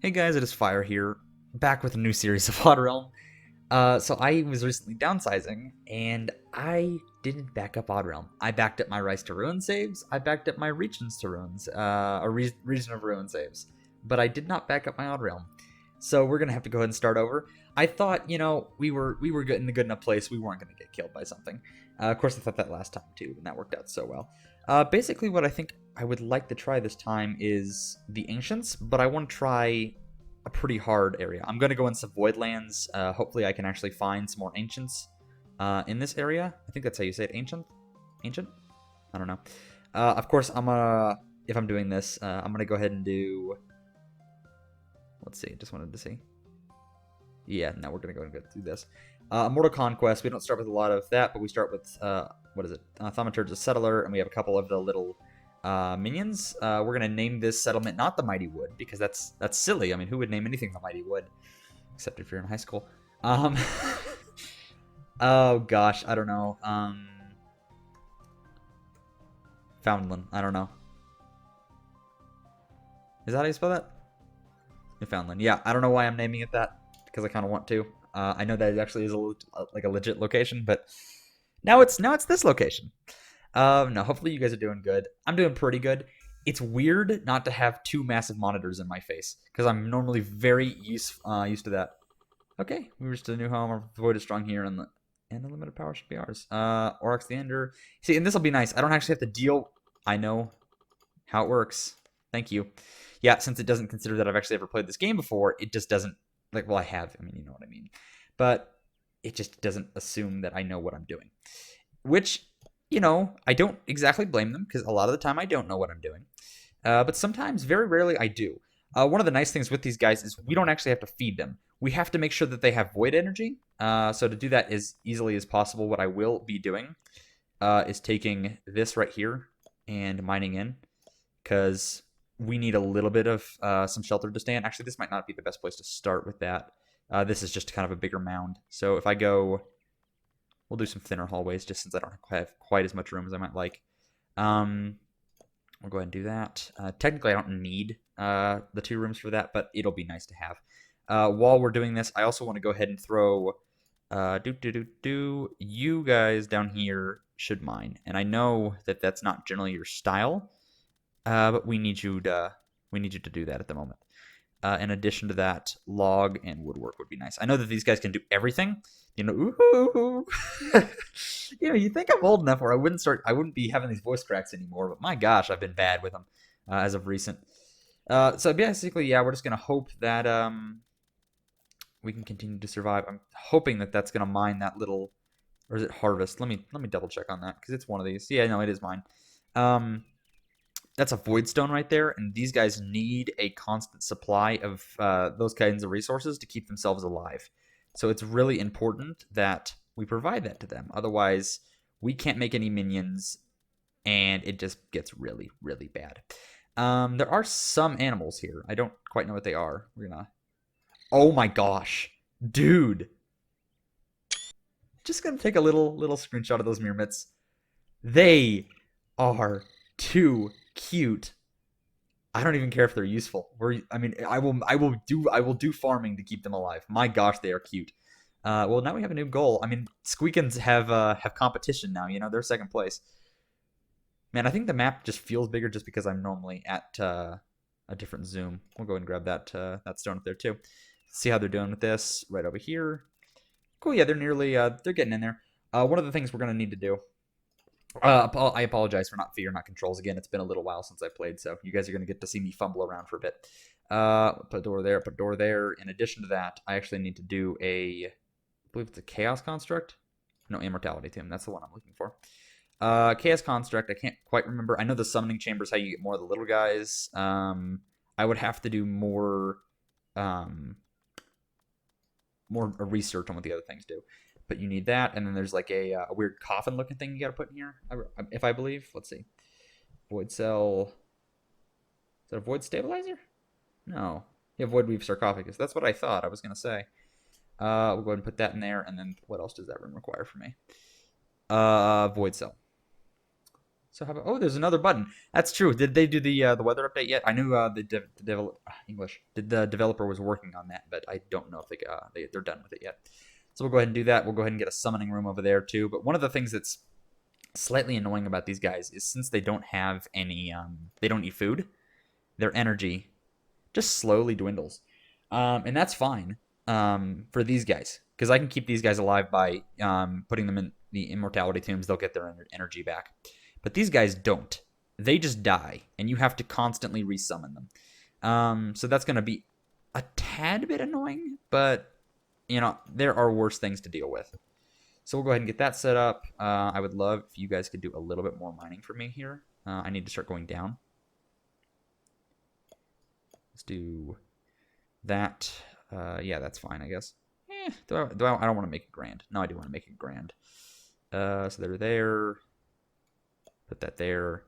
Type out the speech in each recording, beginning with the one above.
Hey guys, it is Fire here, back with a new series of Water Realm. So I was recently downsizing, and I didn't back up Odd Realm. I backed up my Rise to Ruin saves. I backed up my Regions to Ruins, Region of Ruin saves, but I did not back up my Odd Realm. So we're gonna have to go ahead and start over. I thought, we were good in a good enough place. We weren't gonna get killed by something. Of course, I thought that last time too, and that worked out so well. Basically, what I think I would like to try this time is the Ancients, but I want to try a pretty hard area. I'm going to go in some Voidlands. Hopefully I can actually find some more Ancients in this area. I think that's how you say it, Ancient? Ancient? I don't know. Of course, if I'm doing this, I'm going to go ahead and do... Let's see, just wanted to see. Yeah, now we're going to go and go through this. Immortal Conquest, we don't start with a lot of that, but we start with, what is it? Thaumaturge's Settler, and we have a couple of the little minions. We're gonna name this settlement not the Mighty Wood, because that's silly. I mean, who would name anything the Mighty Wood? Except if you're in high school. Oh gosh, I don't know. Foundland, I don't know. Is that how you spell that? Newfoundland. Yeah, I don't know why I'm naming it that, because I kind of want to. I know that it actually is like a legit location, but now it's this location. No, hopefully you guys are doing good. I'm doing pretty good. It's weird not to have two massive monitors in my face, because I'm normally very used to that. Okay, we reached a new home. Our void is strong here, and the unlimited power should be ours. Oryx the Ender. See, and this will be nice. I don't actually have to deal. I know how it works. Thank you. Yeah, since it doesn't consider that I've actually ever played this game before, it just doesn't, like, well, I have. I mean, you know what I mean. But it just doesn't assume that I know what I'm doing. Which, I don't exactly blame them, because a lot of the time I don't know what I'm doing. But sometimes, very rarely, I do. One of the nice things with these guys is we don't actually have to feed them. We have to make sure that they have void energy. So to do that as easily as possible, what I will be doing is taking this right here and mining in, because we need a little bit of some shelter to stay in. Actually, this might not be the best place to start with that. This is just kind of a bigger mound. So if I go... We'll do some thinner hallways, just since I don't have quite as much room as I might like. We'll go ahead and do that. Technically, I don't need the two rooms for that, but it'll be nice to have. While we're doing this, I also want to go ahead and throw... You guys down here should mine. And I know that that's not generally your style, but we need you to do that at the moment. In addition to that, log and woodwork would be nice. I know that these guys can do everything. Ooh. You think I'm old enough where I wouldn't be having these voice cracks anymore, but my gosh, I've been bad with them as of recent. So basically, yeah, we're just gonna hope that we can continue to survive. I'm hoping that that's gonna mine that little, or is it harvest? Let me double check on that, because it's one of these. Yeah, no, it is mine. That's a void stone right there, and these guys need a constant supply of those kinds of resources to keep themselves alive. So it's really important that we provide that to them. Otherwise, we can't make any minions, and it just gets really, really bad. There are some animals here. I don't quite know what they are. We're gonna... Oh my gosh. Dude. Just gonna take a little screenshot of those Myrmits. They are too cute. I don't even care if they're useful. I will do farming to keep them alive. My gosh, they are cute. Well, now we have a new goal. I mean, Squeakins have competition now. They're second place. Man, I think the map just feels bigger just because I'm normally at a different zoom. We'll go and grab that stone up there too. See how they're doing with this right over here. Cool. Yeah, they're nearly they're getting in there. One of the things we're gonna need to do. I apologize for not figuring out controls again. It's been a little while since I played, so you guys are going to get to see me fumble around for a bit. Put a door there, put a door there. In addition to that, I actually need to do I believe it's a Chaos Construct. No, Immortality Tomb. That's the one I'm looking for. Chaos Construct, I can't quite remember. I know the Summoning Chamber is how you get more of the little guys. I would have to do more research on what the other things do. But you need that, and then there's like a weird coffin-looking thing you got to put in here, if I believe. Let's see. Void Cell. Is that a Void Stabilizer? No. Yeah, Void Weave Sarcophagus. That's what I thought I was going to say. We'll go ahead and put that in there, and then what else does that room require for me? Void Cell. So how about, oh, there's another button. That's true. Did they do the weather update yet? I knew English. Did the developer was working on that, but I don't know if they're done with it yet. So we'll go ahead and do that. We'll go ahead and get a summoning room over there too. But one of the things that's slightly annoying about these guys is since they don't have any, they don't eat food, their energy just slowly dwindles, and that's fine for these guys because I can keep these guys alive by putting them in the immortality tombs. They'll get their energy back, but these guys don't. They just die, and you have to constantly resummon them. So that's going to be a tad bit annoying, but there are worse things to deal with. So we'll go ahead and get that set up. I would love if you guys could do a little bit more mining for me here. I need to start going down. Let's do that. Yeah, that's fine, I guess. I don't want to make it grand. No, I do want to make it grand. So they're there. Put that there.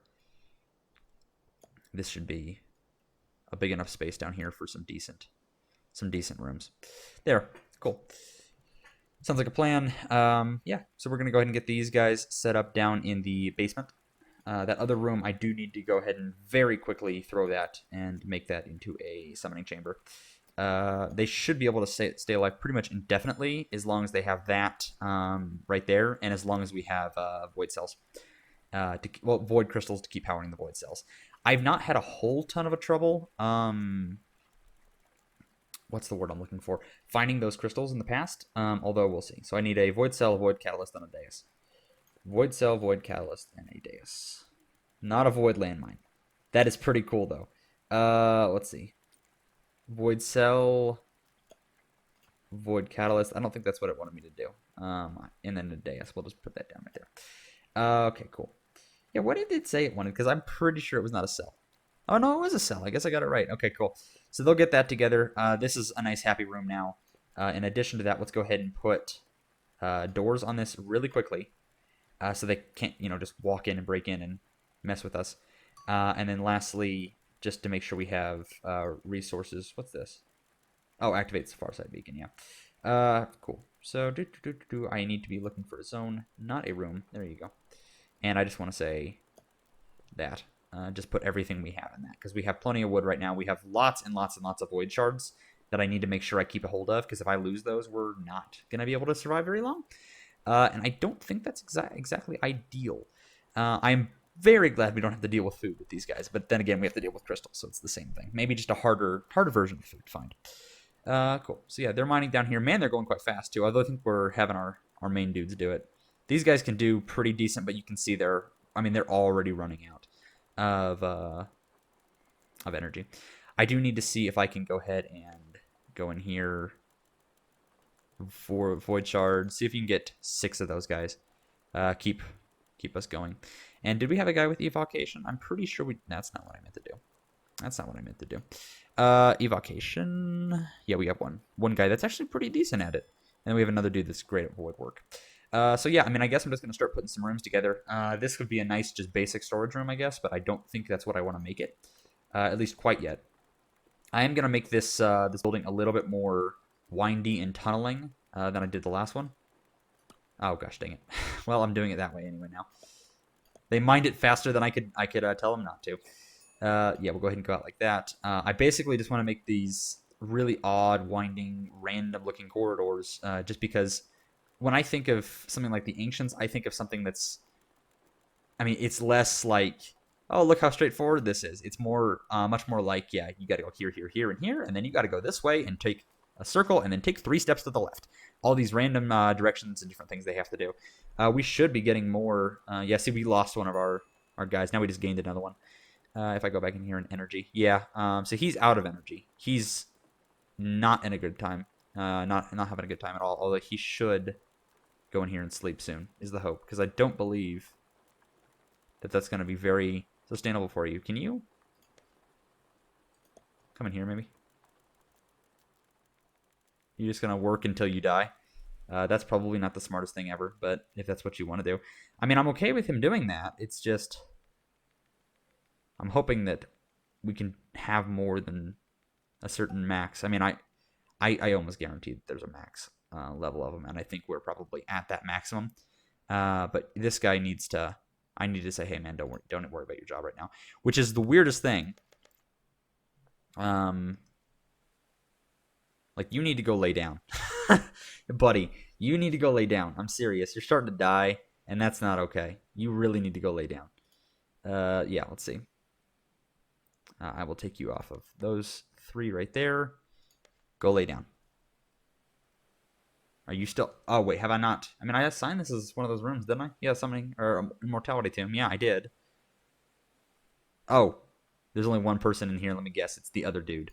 This should be a big enough space down here for some decent rooms. There, cool. Sounds like a plan. Yeah, so we're gonna go ahead and get these guys set up down in the basement. That other room, I do need to go ahead and very quickly throw that and make that into a summoning chamber. They should be able to stay alive pretty much indefinitely as long as they have that right there, and as long as we have void cells, void crystals to keep powering the void cells. I've not had a whole ton of trouble. What's the word I'm looking for? Finding those crystals in the past. Although we'll see. So I need a void cell, a void catalyst, and a dais. Void cell, void catalyst, and a dais. Not a void landmine. That is pretty cool though. Let's see. Void cell, void catalyst. I don't think that's what it wanted me to do. And then the dais. We'll just put that down right there. Okay, cool. Yeah, what did it say it wanted? Because I'm pretty sure it was not a cell. Oh, no, it was a cell. I guess I got it right. Okay, cool. So they'll get that together. This is a nice, happy room now. In addition to that, let's go ahead and put doors on this really quickly so they can't, just walk in and break in and mess with us. And then lastly, just to make sure we have resources. What's this? Oh, activates the far side beacon, yeah. Cool. So I need to be looking for a zone, not a room. There you go. And I just want to say that. Just put everything we have in that because we have plenty of wood right now. We have lots and lots and lots of void shards that I need to make sure I keep a hold of because if I lose those, we're not going to be able to survive very long. And I don't think that's exactly ideal. I'm very glad we don't have to deal with food with these guys, but then again, we have to deal with crystals, so it's the same thing. Maybe just a harder version of food to find. Cool. So yeah, they're mining down here. Man, they're going quite fast too. Although I think we're having our main dudes do it. These guys can do pretty decent, but you can see they're already running out of energy. I do need to see if I can go ahead and go in here for void shards. See if you can get 6 of those guys. Keep us going. And did we have a guy with evocation? I'm pretty sure we. That's not what I meant to do. That's not what I meant to do. Evocation. Yeah, we have one guy that's actually pretty decent at it. And then we have another dude that's great at void work. So yeah, I guess I'm just going to start putting some rooms together. This would be a nice, just basic storage room, I guess, but I don't think that's what I want to make it, at least quite yet. I am going to make this building a little bit more windy and tunneling than I did the last one. Oh gosh, dang it. Well, I'm doing it that way anyway now. They mined it faster than I could tell them not to. Yeah, we'll go ahead and go out like that. I basically just want to make these really odd, winding, random-looking corridors, just because when I think of something like the Ancients, I think of something that's, it's less like, oh, look how straightforward this is. It's more, much more like, yeah, you got to go here, here, here, and here, and then you got to go this way and take a circle, and then take 3 steps to the left. All these random directions and different things they have to do. We should be getting more. Yeah, see, we lost one of our guys. Now we just gained another one. If I go back in here in energy, yeah. So he's out of energy. He's not in a good time. Not having a good time at all. Although he should go in here and sleep soon, is the hope. Because I don't believe that that's going to be very sustainable for you. Can you come in here, maybe? You're just going to work until you die. That's probably not the smartest thing ever, but if that's what you want to do. I'm okay with him doing that. It's just, I'm hoping that we can have more than a certain max. I almost guarantee that there's a max level of them, and I think we're probably at that maximum. But this guy needs to I need to say, hey man, don't worry about your job right now, which is the weirdest thing. Like, you need to go lay down. Buddy, you need to go lay down. I'm serious. You're starting to die, and that's not okay. You really need to go lay down. Yeah, let's see. I will take you off of those 3 right there. Go lay down. Are you still... Oh, wait, have I not? I mean, I assigned this as one of those rooms, didn't I? Yeah, summoning... Or immortality tomb. Yeah, I did. Oh, there's only one person in here. Let me guess. It's the other dude.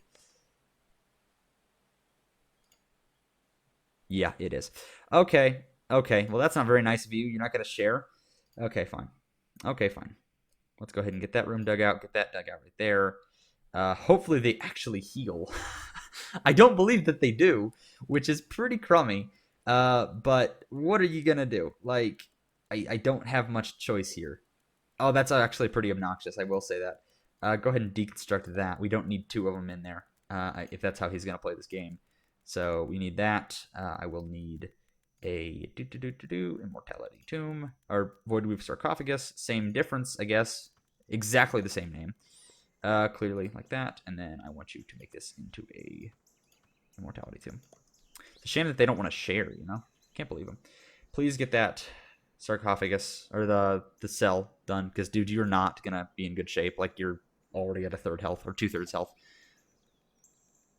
Yeah, it is. Okay. Okay. Well, that's not very nice of you. You're not going to share? Okay, fine. Okay, fine. Let's go ahead and get that room dug out. Get that dug out right there. Hopefully they actually heal. I don't believe that they do, which is pretty crummy. But what are you going to do? Like, I don't have much choice here. Oh, that's actually pretty obnoxious. I will say that. Go ahead and deconstruct that. We don't need 2 of them in there if that's how he's going to play this game. So we need that. I will need a immortality tomb or void weave sarcophagus. Same difference, I guess. Exactly the same name. Clearly like that. And then I want you to make this into a immortality tomb. It's a shame that they don't want to share, you know? Can't believe them. Please get that sarcophagus or the cell done, because dude, you're not gonna be in good shape. Like, you're already at a 1/3 health or 2/3 health.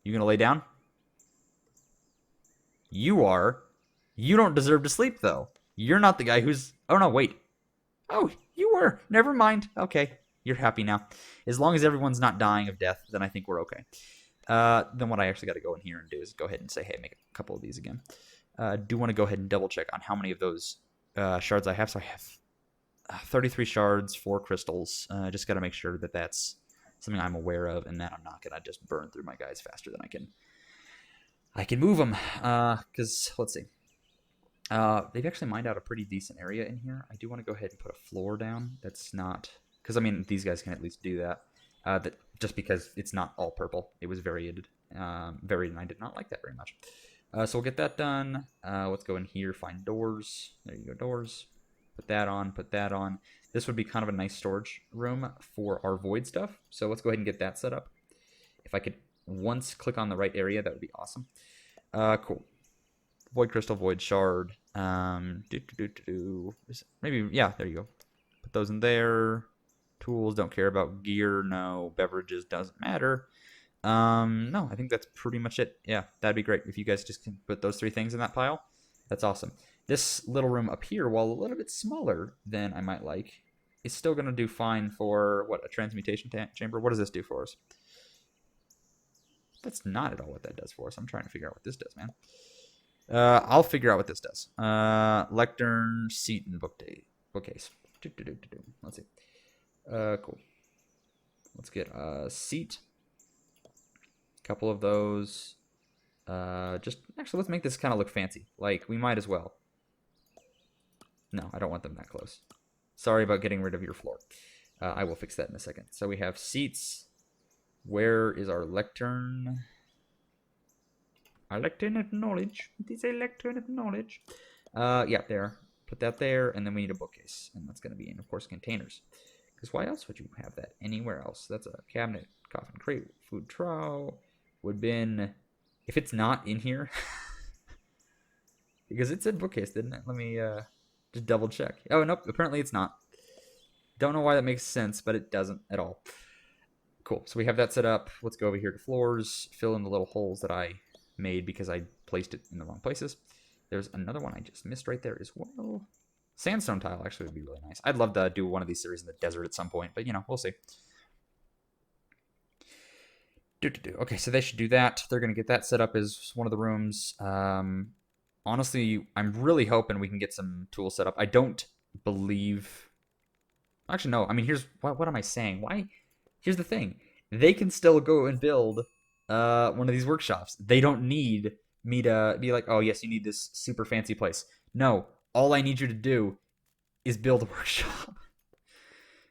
You gonna lay down? You are. You don't deserve to sleep, though. You're not the guy who's... Oh, no, wait. Oh, you were. Never mind. Okay. You're happy now. As long as everyone's not dying of death, then I think we're okay. Then what I actually got to go in here and do is go ahead and say, hey, make a couple of these again. Do want to go ahead and double check on how many of those shards I have. So I have 33 shards, 4 crystals. Just got to make sure that that's something I'm aware of, and that I'm not going to just burn through my guys faster than I can move them. Because, let's see. They've actually mined out a pretty decent area in here. I do want to go ahead and put a floor down. That's not... Because, I mean, these guys can at least do that. Just because it's not all purple. It was varied, and I did not like that very much. So we'll get that done. Let's go in here, find doors. There you go, doors. Put that on, put that on. This would be kind of a nice storage room for our void stuff. So let's go ahead and get that set up. If I could once click on the right area, that would be awesome. Cool. Void crystal, void shard. Maybe, yeah, there you go. Put those in there. Tools, don't care about gear. No. Beverages, doesn't matter. No, I think that's pretty much it. Yeah, that'd be great if you guys just can put those 3 things in that pile. That's awesome. This little room up here, while a little bit smaller than I might like, is still going to do fine for, what, a transmutation chamber? What does this do for us? That's not at all what that does for us. I'm trying to figure out what this does, man. I'll figure out what this does. Lectern, seat, and bookcase. Let's see. Cool. Let's get a seat. A couple of those. Actually, let's make this kind of look fancy. Like, we might as well. No, I don't want them that close. Sorry about getting rid of your floor. I will fix that in a second. So we have seats. Where is our lectern? Our lectern of knowledge. It is a lectern of knowledge. Yeah, there. Put that there, and then we need a bookcase. And that's going to be in, of course, containers. Because why else would you have that anywhere else? That's a cabinet, coffin crate, food trough, wood bin. If it's not in here, because it said bookcase, didn't it? Let me just double check. Oh, nope, apparently it's not. Don't know why that makes sense, but it doesn't at all. Cool, so we have that set up. Let's go over here to floors, fill in the little holes that I made because I placed it in the wrong places. There's another one I just missed right there as well. Sandstone tile actually would be really nice. I'd love to do one of these series in the desert at some point, but, you know, we'll see. Okay, so they should do that. They're going to get that set up as one of the rooms. Honestly, I'm really hoping we can get some tools set up. I don't believe... Actually, no. I mean, here's... What am I saying? Why? Here's the thing. They can still go and build one of these workshops. They don't need me to be like, oh, yes, you need this super fancy place. No. All I need you to do is build a workshop.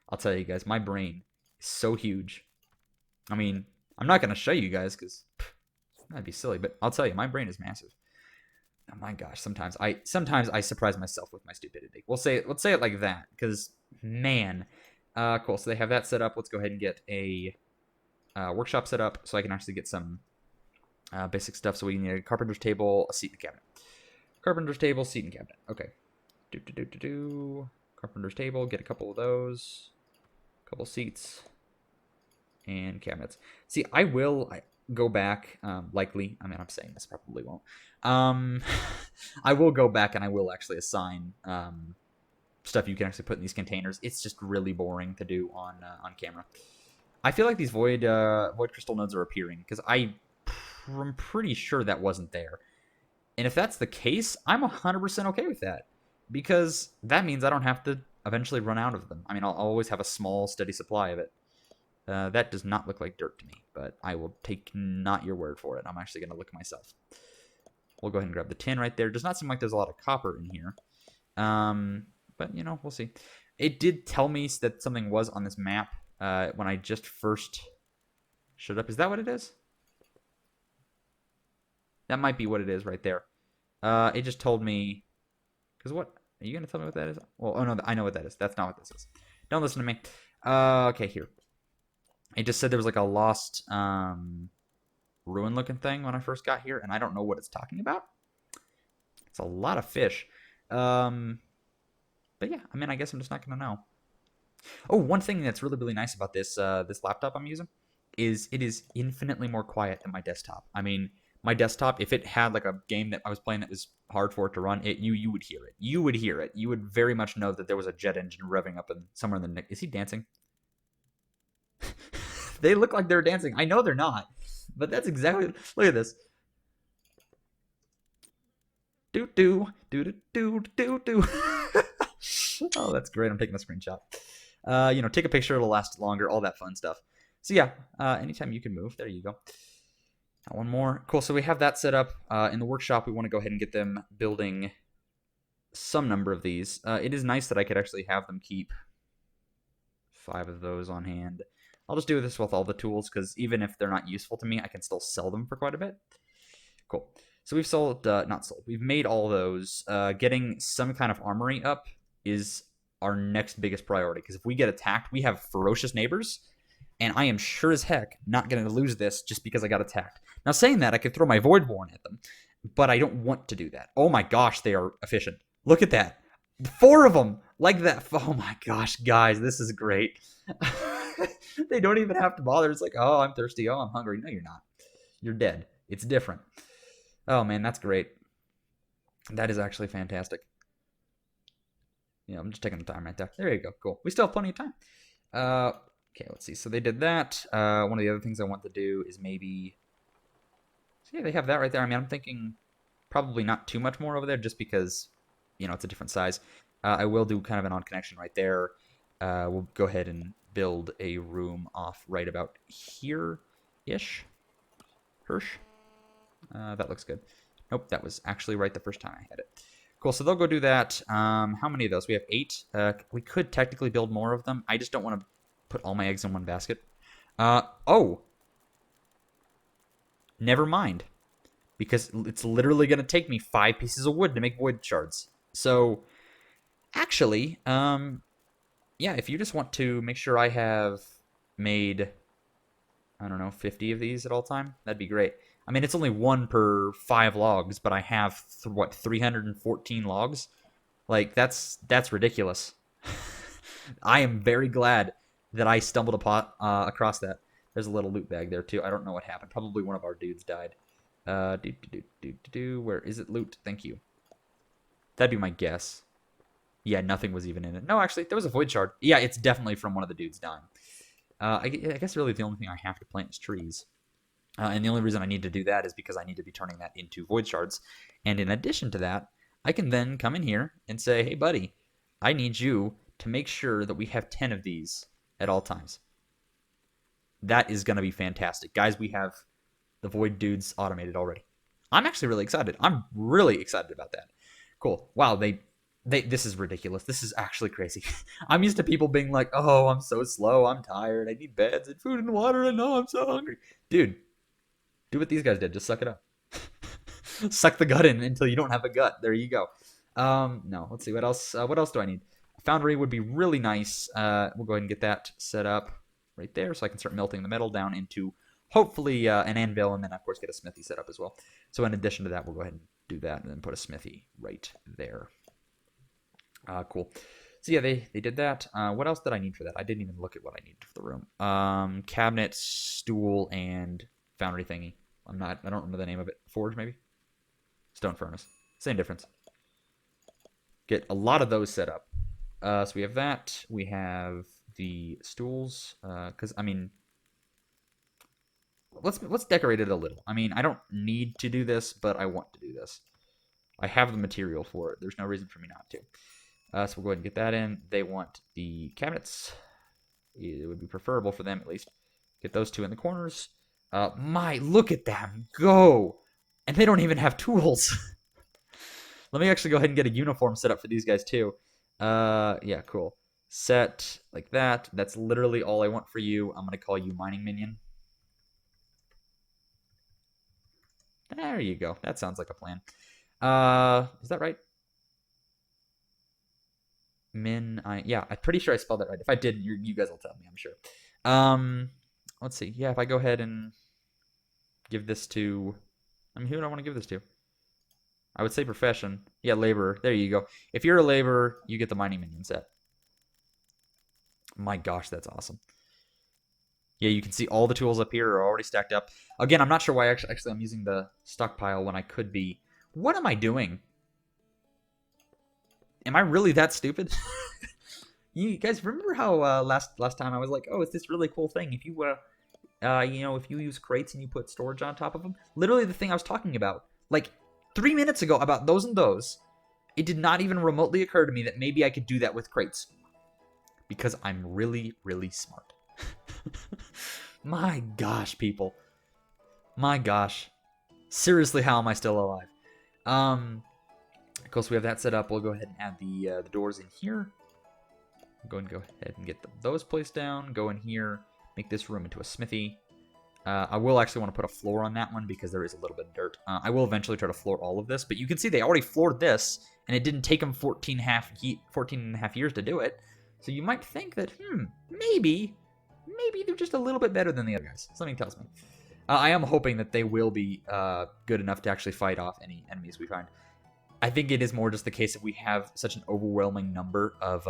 I'll tell you guys, my brain is so huge. I mean, I'm not going to show you guys because that'd be silly, but I'll tell you, my brain is massive. Oh my gosh, sometimes I surprise myself with my stupidity. Let's say it like that, because man, cool. So they have that set up. Let's go ahead and get a workshop set up so I can actually get some basic stuff. So we need a carpenter's table, a seat and cabinet. Carpenter's table, seat and cabinet. Okay. Carpenter's table. Get a couple of those. A couple seats and cabinets. See, I will go back, likely. I mean, I'm saying this, probably won't. I will go back and I will actually assign stuff you can actually put in these containers. It's just really boring to do on camera. I feel like these void crystal nodes are appearing because I'm pretty sure that wasn't there. And if that's the case, I'm 100% okay with that because that means I don't have to eventually run out of them. I mean, I'll always have a small, steady supply of it. That does not look like dirt to me, but I will take not your word for it. I'm actually going to look myself. We'll go ahead and grab the tin right there. Does not seem like there's a lot of copper in here. But, you know, we'll see. It did tell me that something was on this map when I just first showed up. Is that what it is? That might be what it is right there. It just told me... Because what? Are you going to tell me what that is? Well, oh no, I know what that is. That's not what this is. Don't listen to me. Okay, here. It just said there was like a lost ruin-looking thing when I first got here, and I don't know what it's talking about. It's a lot of fish. But yeah, I mean, I guess I'm just not going to know. Oh, one thing that's really, really nice about this this laptop I'm using is it is infinitely more quiet than my desktop. I mean, my desktop, if it had like a game that I was playing that was hard for it to run, you would hear it. You would hear it. You would very much know that there was a jet engine revving up somewhere in the... Is he dancing? They look like they're dancing. I know they're not, but that's exactly... Look at this. Do. Oh, that's great. I'm taking a screenshot. You know, take a picture. It'll last longer. All that fun stuff. So yeah, anytime you can move. There you go. One more. Cool. So we have that set up in the workshop. We want to go ahead and get them building some number of these. It is nice that I could actually have them keep 5 of those on hand. I'll just do this with all the tools because even if they're not useful to me, I can still sell them for quite a bit. Cool. So we've sold, not sold. We've made all those. Getting some kind of armory up is our next biggest priority because if we get attacked, we have ferocious neighbors, and I am sure as heck not going to lose this just because I got attacked. Now, saying that, I could throw my Voidborn at them, but I don't want to do that. Oh my gosh, they are efficient. Look at that. 4 of them like that. Oh my gosh, guys, this is great. They don't even have to bother. It's like, oh, I'm thirsty. Oh, I'm hungry. No, you're not. You're dead. It's different. Oh, man, that's great. That is actually fantastic. Yeah, I'm just taking the time right there. There you go. Cool. We still have plenty of time. Okay, let's see. So they did that. One of the other things I want to do is maybe... So yeah, they have that right there. I mean, I'm thinking probably not too much more over there just because, you know, it's a different size. I will do kind of an on connection right there. We'll go ahead and build a room off right about here-ish. Hirsch. That looks good. Nope, that was actually right the first time I had it. Cool, so they'll go do that. How many of those? We have 8. We could technically build more of them. I just don't want to put all my eggs in one basket. Oh! Never mind. Because it's literally going to take me 5 pieces of wood to make void shards. So, actually, yeah, if you just want to make sure I have made, I don't know, 50 of these at all time, that'd be great. I mean, it's only 1 per 5 logs, but I have, 314 logs? Like, that's ridiculous. I am very glad that I stumbled across that. There's a little loot bag there, too. I don't know what happened. Probably one of our dudes died. Where is it? Loot. Thank you. That'd be my guess. Yeah, nothing was even in it. No, actually, there was a void shard. Yeah, it's definitely from one of the dudes dying. I guess really the only thing I have to plant is trees. And the only reason I need to do that is because I need to be turning that into void shards. And in addition to that, I can then come in here and say, hey, buddy, I need you to make sure that we have 10 of these at all times. That is going to be fantastic. Guys, we have the void dudes automated already. I'm actually really excited. I'm really excited about that. Cool. Wow, this is ridiculous. This is actually crazy. I'm used to people being like, oh, I'm so slow. I'm tired. I need beds and food and water. And oh, I'm so hungry. Dude, do what these guys did. Just suck it up. Suck the gut in until you don't have a gut. There you go. No, let's see what else. What else do I need? Foundry would be really nice. We'll go ahead and get that set up right there, so I can start melting the metal down into hopefully an anvil, and then of course get a smithy set up as well. So in addition to that, we'll go ahead and do that, and then put a smithy right there. Cool. So yeah, they did that. What else did I need for that? I didn't even look at what I needed for the room. Cabinet, stool, and foundry thingy. I don't remember the name of it. Forge, maybe? Stone furnace. Same difference. Get a lot of those set up. So we have that. We have the stools. Because, I mean, let's decorate it a little. I mean, I don't need to do this, but I want to do this. I have the material for it. There's no reason for me not to. So we'll go ahead and get that in. They want the cabinets. It would be preferable for them, at least. Get those two in the corners. Look at them go! And they don't even have tools. Let me actually go ahead and get a uniform set up for these guys, too. Yeah, cool. Set like that. That's literally all I want for you. I'm going to call you Mining Minion. There you go. That sounds like a plan. Is that right? Yeah, I'm pretty sure I spelled that right. If I didn't, you guys will tell me, I'm sure. Let's see. Yeah, if I go ahead and give this to... I mean, who do I want to give this to? I would say profession. Yeah, laborer. There you go. If you're a laborer, you get the mining minion set. My gosh, that's awesome. Yeah, you can see all the tools up here are already stacked up. Again, I'm not sure why actually I'm using the stockpile when I could be. What am I doing? Am I really that stupid? You guys remember how last time I was like, oh, it's this really cool thing. If you if you use crates and you put storage on top of them, literally the thing I was talking about, like 3 minutes ago about those and those, it did not even remotely occur to me that maybe I could do that with crates. Because I'm really, really smart. My gosh, people. My gosh. Seriously, how am I still alive? Of course, we have that set up. We'll go ahead and add the doors in here. Go ahead and get those placed down. Go in here. Make this room into a smithy. I will actually want to put a floor on that one because there is a little bit of dirt. I will eventually try to floor all of this, but you can see they already floored this, and it didn't take them 14 and a half years to do it. So you might think that, maybe they're just a little bit better than the other guys. Something tells me. I am hoping that they will be good enough to actually fight off any enemies we find. I think it is more just the case that we have such an overwhelming number of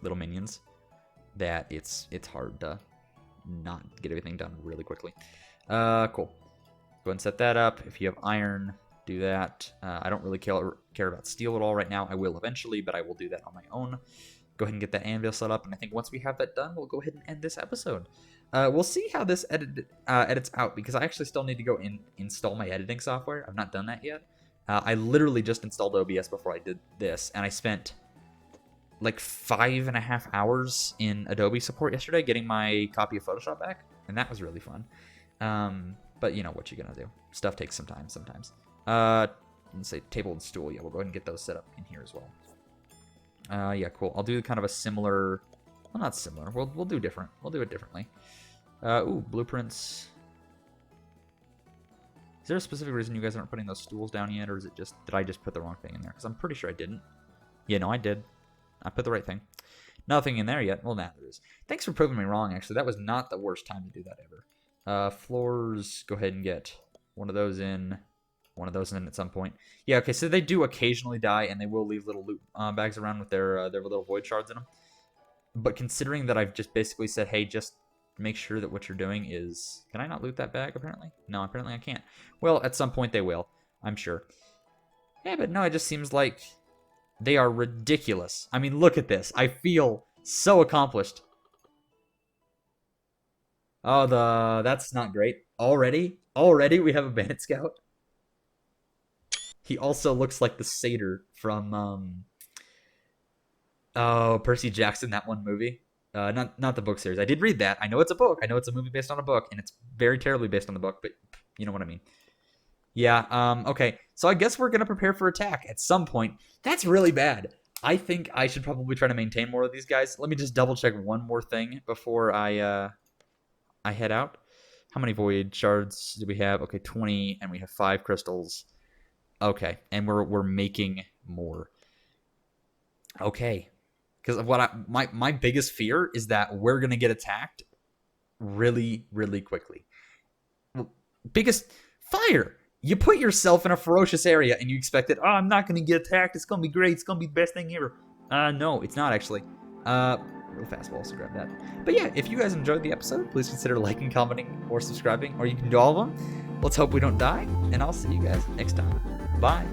little minions that it's hard to not get everything done really quickly. Cool. Go ahead and set that up. If you have iron, do that. I don't really care about steel at all right now. I will eventually, but I will do that on my own. Go ahead and get that anvil set up, and I think once we have that done, we'll go ahead and end this episode. We'll see how this edits out, because I actually still need to go install my editing software. I've not done that yet. I literally just installed OBS before I did this, and I spent like 5.5 hours in Adobe support yesterday getting my copy of Photoshop back, and that was really fun. But you know what you're gonna do. Stuff takes some time sometimes. Let's say table and stool. Yeah, we'll go ahead and get those set up in here as well. Yeah, cool. I'll do kind of a similar... Well, not similar. We'll do different. We'll do it differently. Ooh, blueprints. Is there a specific reason you guys aren't putting those stools down yet, or is it just... Did I just put the wrong thing in there? Because I'm pretty sure I didn't. Yeah, no, I did. I put the right thing. Nothing in there yet. Well, nah, there is. Thanks for proving me wrong, actually. That was not the worst time to do that ever. Floors, go ahead and get one of those in. One of those in at some point. Yeah, okay, so they do occasionally die, and they will leave little loot bags around with their little void shards in them. But considering that I've just basically said, hey, just make sure that what you're doing is... Can I not loot that bag, apparently? No, apparently I can't. Well, at some point they will, I'm sure. Yeah, but no, it just seems like they are ridiculous. I mean, look at this. I feel so accomplished. Oh, that's not great. Already we have a bandit scout. He also looks like the satyr from Percy Jackson, that one movie. Not the book series. I did read that. I know it's a book. I know it's a movie based on a book, and it's very terribly based on the book, but you know what I mean. Yeah, okay. So I guess we're going to prepare for attack at some point. That's really bad. I think I should probably try to maintain more of these guys. Let me just double check one more thing before I head out. How many void shards do we have? Okay, 20, and we have 5 crystals. Okay, and we're making more. Okay, because my biggest fear is that we're gonna get attacked really quickly. Biggest fire. You put yourself in a ferocious area and you expect that, oh, I'm not gonna get attacked. It's gonna be great. It's gonna be the best thing ever. No, it's not actually. Real fast, we'll also grab that. But yeah, if you guys enjoyed the episode, please consider liking, commenting, or subscribing, or you can do all of them. Let's hope we don't die, and I'll see you guys next time. Bye.